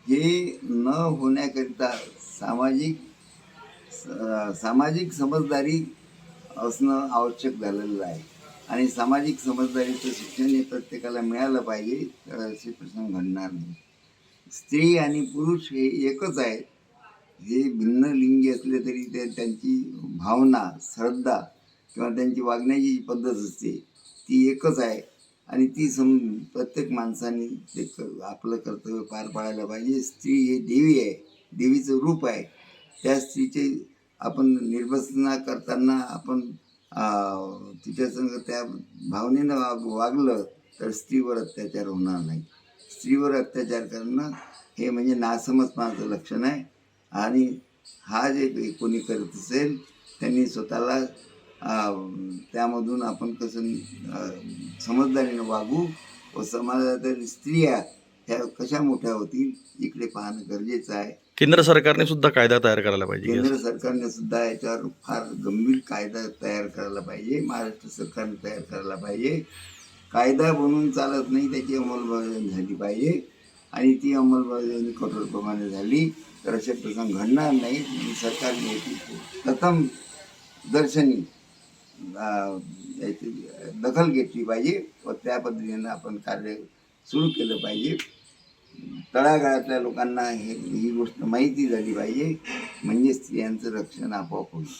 हे न होण्याकरिता सामाजिक समजदारी असणं आवश्यक झालेलं आहे आणि सामाजिक समजदारीचं शिक्षण हे प्रत्येकाला मिळालं पाहिजे, तर असे प्रसंग घडणार नाही. स्त्री आणि पुरुष हे एकच आहेत. हे भिन्न लिंगी असले तरी ते त्यांची भावना, श्रद्धा किंवा त्यांची वागण्याची जी पद्धत असते ती एकच आहे आणि ती प्रत्येक माणसाने ते आपलं कर्तव्य पार पाडायला पाहिजे. स्त्री हे देवी आहे, देवीचं रूप आहे. त्या स्त्रीचे आपण निर्वसना करताना आपण तिच्यासंग त्या भावनेनं वागलं तर स्त्रीवर अत्याचार होणार नाही. स्त्रीवर अत्याचार करणं हे म्हणजे नासमजपणाचं लक्षण आहे आणि हा जे कोणी करत असेल त्यांनी स्वतःला त्यामधून आपण कसं समजदारीनं वागू व समाजातील स्त्रिया ह्या कशा मोठ्या होतील इकडे पाहणं गरजेचं आहे. केंद्र सरकारने सुद्धा कायदा तयार करायला पाहिजे. केंद्र सरकारने सुद्धा याच्यावर फार गंभीर कायदा तयार करायला पाहिजे. महाराष्ट्र सरकारने तयार करायला पाहिजे. कायदा बनवून चालत नाही, त्याची अंमलबजावणी झाली पाहिजे आणि ती अंमलबजावणी कठोरप्रमाणे झाली तर असे प्रसंग घडणार नाही. सरकारने याची प्रथम दर्शनी याची दखल घेतली पाहिजे व त्या पद्धतीनं आपण कार्य सुरू केलं पाहिजे. तळागाळातल्या लोकांना ही गोष्ट माहिती झाली पाहिजे, म्हणजे स्त्रियांचं रक्षण आपोआप होईल.